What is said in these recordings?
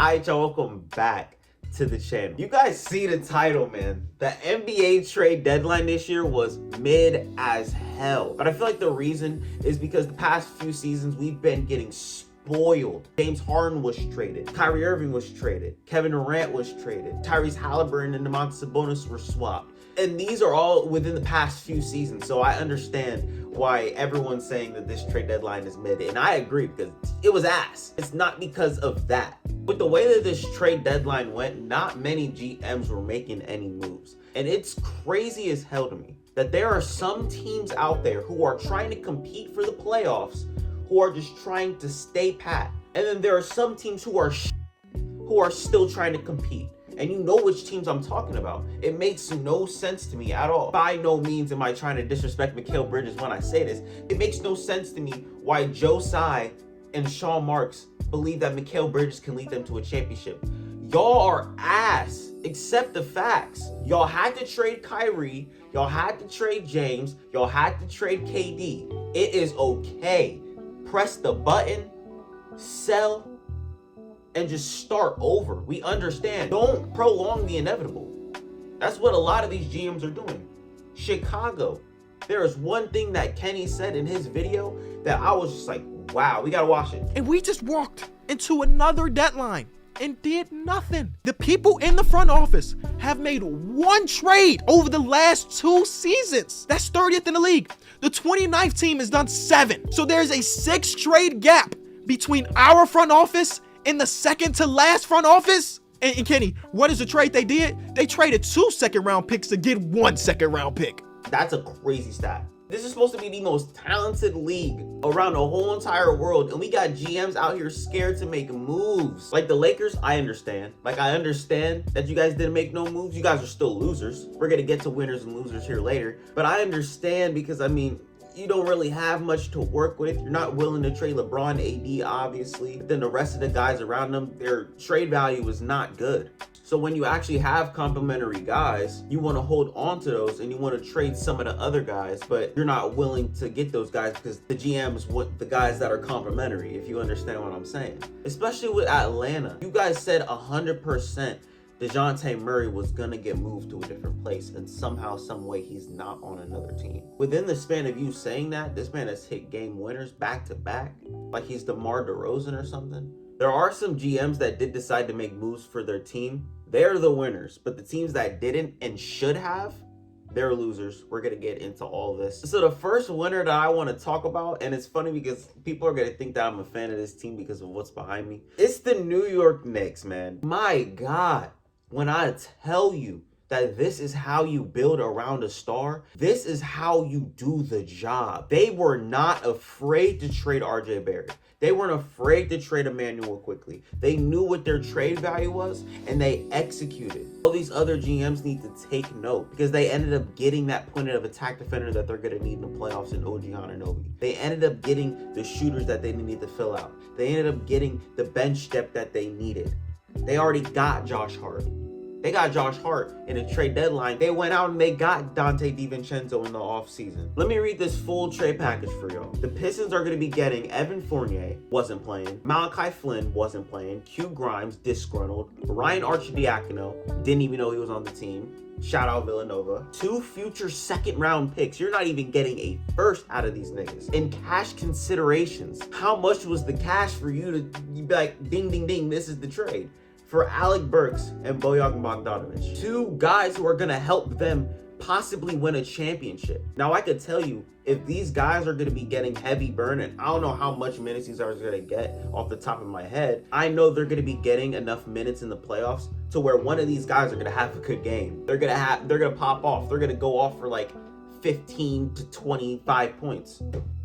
Alright, y'all, welcome back to the channel. You guys see the title, man. The NBA trade deadline this year was mid as hell. But I feel like the reason is because the past few seasons we've been getting spoiled. James Harden was traded. Kyrie Irving was traded. Kevin Durant was traded. Tyrese Halliburton and Domantas Sabonis were swapped. And these are all within the past few seasons. So I understand why everyone's saying that this trade deadline is mid. And I agree because it was ass. It's not because of that. With the way that this trade deadline went, not many GMs were making any moves. And it's crazy as hell to me that there are some teams out there who are trying to compete for the playoffs, who are just trying to stay pat. And then there are some teams who are still trying to compete. And you know which teams I'm talking about. It makes no sense to me at all. By no means am I trying to disrespect Mikal Bridges when I say this. It makes no sense to me why Joe Tsai and Sean Marks believe that Mikal Bridges can lead them to a championship. Y'all are ass. Accept the facts. Y'all had to trade Kyrie. Y'all had to trade James. Y'all had to trade KD. It is okay. Press the button, sell, and just start over. We understand. Don't prolong the inevitable. That's what a lot of these GMs are doing. Chicago. There is one thing that Kenny said in his video that I was just like, wow, we gotta watch it. And we just walked into another deadline and did nothing. The people in the front office have made one trade over the last 2 seasons. That's 30th in the league. The 29th team has done 7. So there's a 6 trade gap between our front office and the second to last front office. And Kenny, what is the trade they did? They traded 2 second-round picks to get 1 second-round pick. That's a crazy stat. This is supposed to be the most talented league around the whole entire world, and we got GMs out here scared to make moves. Like the Lakers, I understand. Like, I understand that you guys didn't make no moves. You guys are still losers. We're gonna get to winners and losers here later. But I understand because, I mean, you don't really have much to work with. You're not willing to trade LeBron, AD, obviously. But then the rest of the guys around them, their trade value is not good. So when you actually have complementary guys, you want to hold on to those and you want to trade some of the other guys, but you're not willing to get those guys because the GMs want the guys that are complementary, if you understand what I'm saying. Especially with Atlanta. You guys said 100% DeJounte Murray was going to get moved to a different place, and somehow, some way, he's not on another team. Within the span of you saying that, this man has hit game winners back to back, like he's DeMar DeRozan or something. There are some GMs that did decide to make moves for their team. They're the winners, but the teams that didn't and should have, they're losers. We're going to get into all this. So the first winner that I want to talk about, and it's funny because people are going to think that I'm a fan of this team because of what's behind me. It's the New York Knicks, man. My God. When I tell you that this is how you build around a star, this is how you do the job. They were not afraid to trade RJ Barrett. They weren't afraid to trade Emmanuel quickly. They knew what their trade value was and they executed. All these other GMs need to take note because they ended up getting that point of attack defender that they're going to need in the playoffs in OG Anunoby. They ended up getting the shooters that they needed to fill out. They ended up getting the bench depth that they needed. They already got Josh Hart. They got Josh Hart in a trade deadline. They went out and they got Dante DiVincenzo in the offseason. Let me read this full trade package for y'all. The Pistons are going to be getting Evan Fournier, wasn't playing. Malachi Flynn, wasn't playing. Q Grimes, disgruntled. Ryan Arcidiacono, didn't even know he was on the team. Shout out Villanova. 2 future second-round picks. You're not even getting a first out of these niggas. And cash considerations. How much was the cash for you to be like, ding, ding, ding, this is the trade? For Alec Burks and Bojan Bogdanovic. 2 guys who are going to help them possibly win a championship. Now, I could tell you, if these guys are going to be getting heavy burn, and I don't know how much minutes these guys are going to get off the top of my head, I know they're going to be getting enough minutes in the playoffs to where one of these guys are going to have a good game. They're going to pop off. They're going to go off for like 15 to 25 points.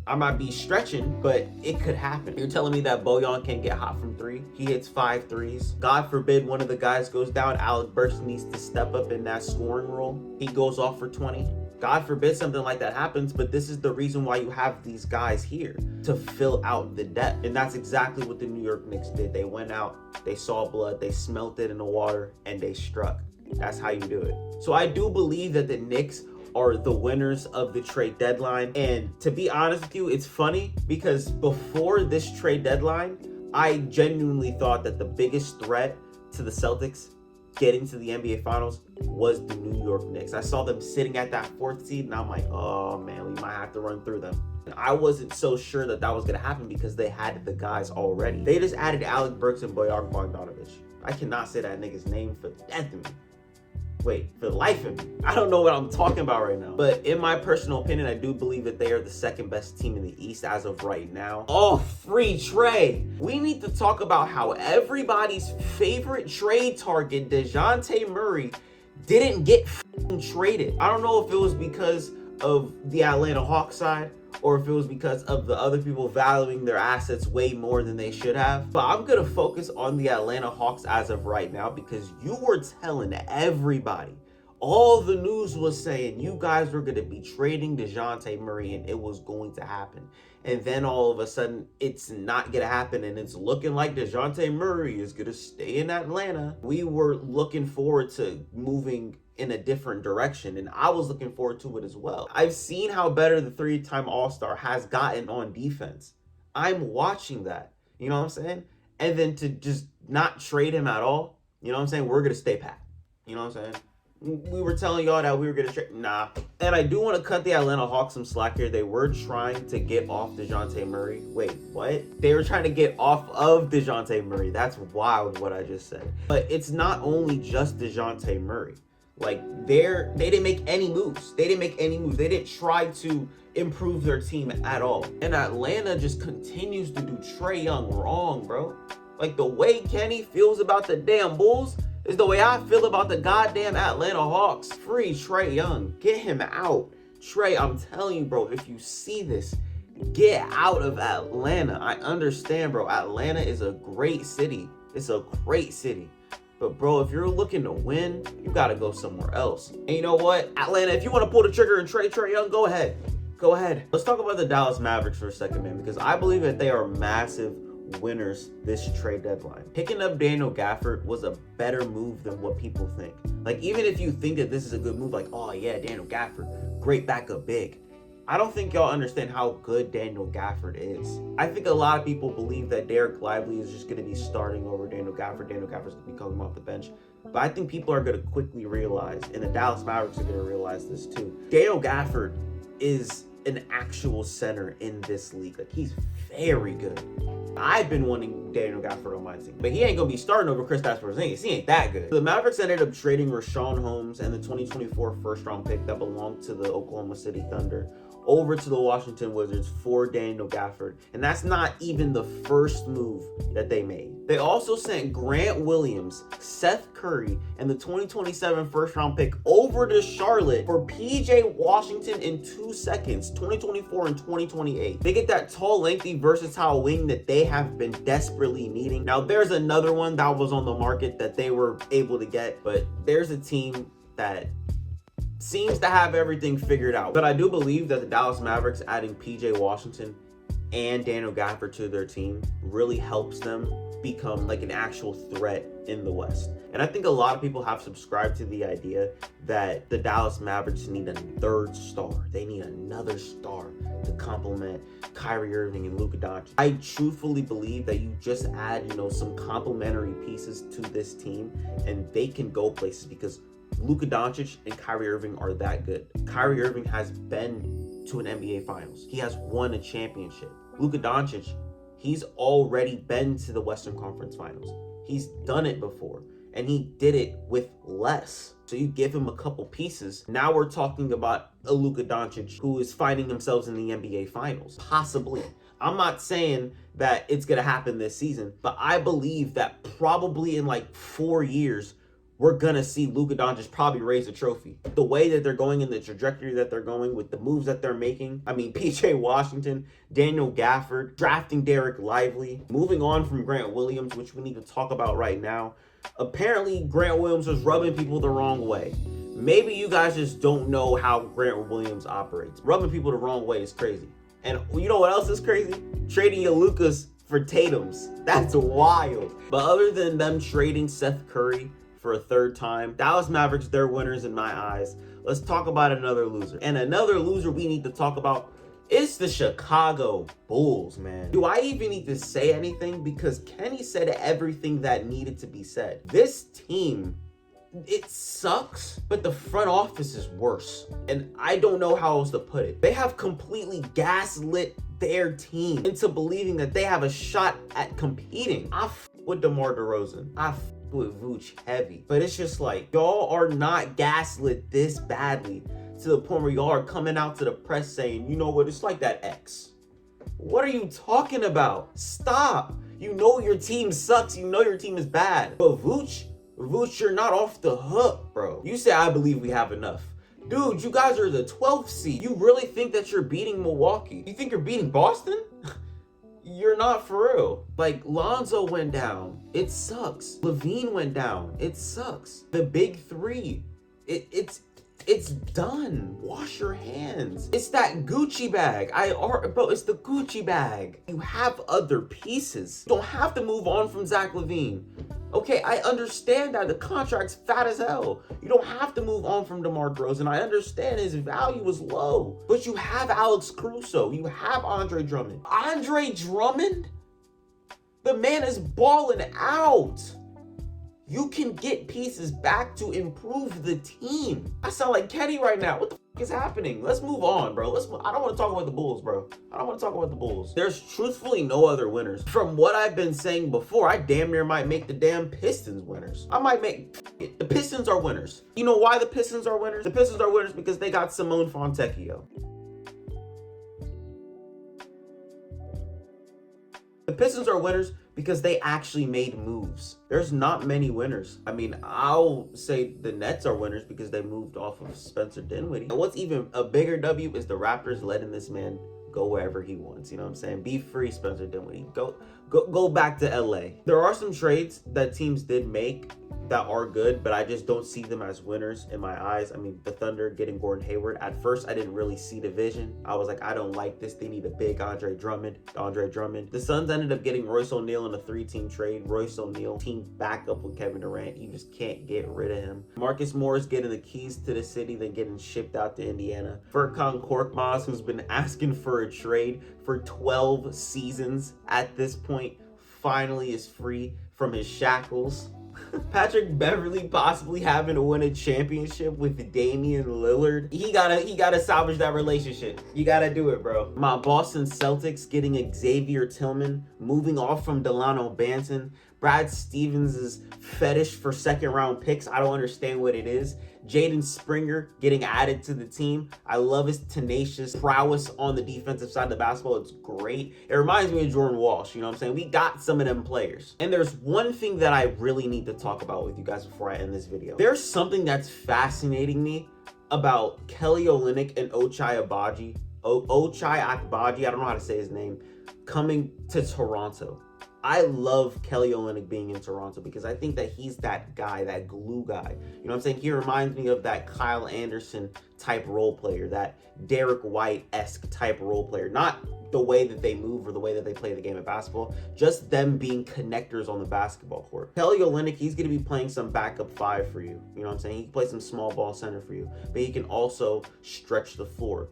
I might be stretching, but it could happen. You're telling me that Bojan can't get hot from 3? He hits 5 threes. God forbid one of the guys goes down. Alec Burks needs to step up in that scoring role. He goes off for 20. God forbid something like that happens, but this is the reason why you have these guys here, to fill out the depth. And that's exactly what the New York Knicks did. They went out, they saw blood, they smelt it in the water, and they struck. That's how you do it. So I do believe that the Knicks are the winners of the trade deadline. And to be honest with you, it's funny because before this trade deadline, I genuinely thought that the biggest threat to the Celtics getting to the NBA Finals was the New York Knicks. I saw them sitting at that 4th seed, and I'm like, oh man, we might have to run through them. And I wasn't so sure that that was going to happen because they had the guys already. They just added Alec Burks and Bojan Bogdanovic. I cannot say that nigga's name for the death of me. Wait, for the life of me. I don't know what I'm talking about right now. But in my personal opinion, I do believe that they are the second best team in the East as of right now. Oh, free Trae. We need to talk about how everybody's favorite trade target, DeJounte Murray, didn't get traded. I don't know if it was because of the Atlanta Hawks side or if it was because of the other people valuing their assets way more than they should have. But I'm going to focus on the Atlanta Hawks as of right now because you were telling everybody, all the news was saying you guys were going to be trading DeJounte Murray and it was going to happen. And then all of a sudden, it's not going to happen and it's looking like DeJounte Murray is going to stay in Atlanta. We were looking forward to moving in a different direction, and I was looking forward to it as well. I've seen how better the 3-time All-Star has gotten on defense. I'm watching that, you know what I'm saying? And then to just not trade him at all, you know what I'm saying? We're gonna stay pat, you know what I'm saying? We were telling y'all that we were gonna trade, nah. And I do want to cut the Atlanta Hawks some slack here. They were trying to get off DeJounte Murray. Wait, what? They were trying to get off of DeJounte Murray. That's wild what I just said. But it's not only just DeJounte Murray. Like, they didn't make any moves. They didn't try to improve their team at all. And Atlanta just continues to do Trae Young wrong, bro. Like, the way Kenny feels about the damn Bulls is the way I feel about the goddamn Atlanta Hawks. Free Trae Young. Get him out. Trae, I'm telling you, bro, if you see this, get out of Atlanta. I understand, bro. Atlanta is a great city. It's a great city. But bro, if you're looking to win, you gotta go somewhere else. And you know what? Atlanta, if you want to pull the trigger and trade Trae Young, go ahead. Go ahead. Let's talk about the Dallas Mavericks for a second, man, because I believe that they are massive winners this trade deadline. Picking up Daniel Gafford was a better move than what people think. Like, even if you think that this is a good move, like, oh yeah, Daniel Gafford, great backup big. I don't think y'all understand how good Daniel Gafford is. I think a lot of people believe that Derek Lively is just going to be starting over Daniel Gafford. Daniel Gafford's going to be coming off the bench. But I think people are going to quickly realize, and the Dallas Mavericks are going to realize this too, Daniel Gafford is an actual center in this league. Like, he's very good. I've been wanting Daniel Gafford on my team, but he ain't gonna be starting over Kristaps Porzingis. He ain't that good. The Mavericks ended up trading Richaun Holmes and the 2024 first-round pick that belonged to the Oklahoma City Thunder over to the Washington Wizards for Daniel Gafford. And that's not even the first move that they made. They also sent Grant Williams, Seth Curry, and the 2027 first-round pick over to Charlotte for PJ Washington in 2 seconds, 2024 and 2028. They get that tall, lengthy, versatile wing that they have been desperately needing. Now, there's another one that was on the market that they were able to get, but there's a team that seems to have everything figured out. But I do believe that the Dallas Mavericks adding PJ Washington and Daniel Gafford to their team really helps them become like an actual threat in the West. And I think a lot of people have subscribed to the idea that the Dallas Mavericks need a third star. They need another star to complement Kyrie Irving and Luka Doncic. I truthfully believe that you just add, some complementary pieces to this team and they can go places because Luka Doncic and Kyrie Irving are that good. Kyrie Irving has been to an NBA Finals. He has won a championship. Luka Doncic, he's already been to the Western Conference Finals. He's done it before, and he did it with less. So you give him a couple pieces. Now we're talking about a Luka Doncic who is finding themselves in the NBA Finals. Possibly. I'm not saying that it's going to happen this season, but I believe that probably in like 4 years, we're going to see Luka Doncic probably raise a trophy. The way that they're going in the trajectory that they're going with the moves that they're making. I mean, PJ Washington, Daniel Gafford, drafting Derek Lively, moving on from Grant Williams, which we need to talk about right now. Apparently, Grant Williams was rubbing people the wrong way. Maybe you guys just don't know how Grant Williams operates. Rubbing people the wrong way is crazy. And you know what else is crazy? Trading your Lucas for Tatum's. That's wild. But other than them trading Seth Curry for a third time, Dallas Mavericks, they're winners in my eyes. Let's talk about another loser. And another loser we need to talk about It's the Chicago Bulls, man. Do I even need to say anything? Because Kenny said everything that needed to be said. This team, it sucks, but the front office is worse. And I don't know how else to put it. They have completely gaslit their team into believing that they have a shot at competing. I with DeMar DeRozan. I with Vooch heavy. But it's just like, y'all are not gaslit this badly to the point where y'all are coming out to the press saying, you know what, it's like that X. What are you talking about? Stop. You know your team sucks. You know your team is bad. But Vooch, you're not off the hook, bro. You say, I believe we have enough. Dude, you guys are the 12th seed. You really think that you're beating Milwaukee? You think you're beating Boston? You're not, for real. Like, Lonzo went down. It sucks. LaVine went down. It sucks. The big three. It's done. Wash your hands. It's that Gucci bag. Bro, it's the Gucci bag. You have other pieces. You don't have to move on from Zach LaVine. Okay, I understand that the contract's fat as hell. You don't have to move on from DeMar DeRozan. I understand his value is low. But you have Alex Caruso. You have Andre Drummond. Andre Drummond? The man is balling out. You can get pieces back to improve the team. I sound like Kenny right now. What the f is happening? Let's move on, bro. I don't want to talk about the Bulls, bro. I don't want to talk about the Bulls. There's truthfully no other winners. From what I've been saying before, I damn near might make the damn Pistons winners. I might make it. The Pistons are winners. You know why the Pistons are winners? The Pistons are winners because they got Simone Fontecchio. The Pistons are winners because they actually made moves. There's not many winners. I mean, I'll say the Nets are winners because they moved off of Spencer Dinwiddie. And what's even a bigger W is the Raptors letting this man go wherever he wants. You know what I'm saying? Be free, Spencer Dinwiddie. Go back to LA. There are some trades that teams did make that are good, but I just don't see them as winners in my eyes. I mean, the Thunder getting Gordon Hayward. At first, I didn't really see the vision. I was like, I don't like this. They need a big Andre Drummond. The Suns ended up getting Royce O'Neal in a 3-team trade. Royce O'Neal teamed back up with Kevin Durant. You just can't get rid of him. Marcus Morris getting the keys to the city, then getting shipped out to Indiana. Furkan Korkmaz, who's been asking for a trade for 12 seasons at this point, finally is free from his shackles. Patrick Beverley possibly having to win a championship with Damian Lillard. He gotta salvage that relationship. You gotta do it, bro. My Boston Celtics getting Xavier Tillman, moving off from Delano Banton. Brad Stevens' fetish for second-round picks. I don't understand what it is. Jaden Springer getting added to the team. I love his tenacious prowess on the defensive side of the basketball. It's great. It reminds me of Jordan Walsh. You know what I'm saying? We got some of them players. And there's one thing that I really need to talk about with you guys before I end this video. There's something that's fascinating me about Kelly Olynyk and Ochai Agbaji. Ochai Agbaji, I don't know how to say his name, coming to Toronto. I love Kelly Olynyk being in Toronto because I think that he's that guy, that glue guy. You know what I'm saying? He reminds me of that Kyle Anderson type role player, that Derek White-esque type role player. Not the way that they move or the way that they play the game of basketball, just them being connectors on the basketball court. Kelly Olynyk, he's going to be playing some backup five for you. You know what I'm saying? He can play some small ball center for you, but he can also stretch the floor.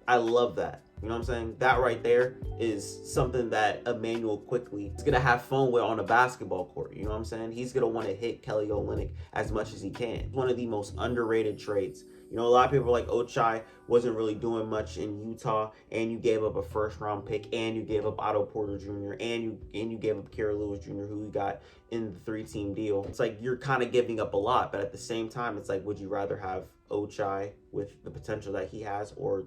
I love that. You know what I'm saying? That right there is something that Immanuel Quickley is going to have fun with on a basketball court. You know what I'm saying? He's going to want to hit Kelly Olynyk as much as he can. One of the most underrated trades. You know, a lot of people are like, Ochai wasn't really doing much in Utah, and you gave up a first-round pick, and you gave up Otto Porter Jr., and you gave up Kira Lewis Jr., who you got in the 3-team deal. It's like you're kind of giving up a lot, but at the same time, it's like, would you rather have Ochai with the potential that he has, or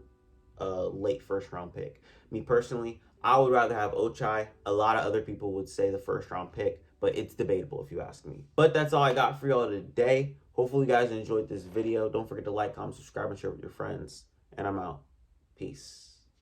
a late first-round pick? Me personally, I would rather have Ochai. A lot of other people would say the first-round pick, but it's debatable if you ask me. But that's all I got for y'all today. Hopefully you guys enjoyed this video. Don't forget to like, comment, subscribe, and share with your friends. And I'm out. Peace.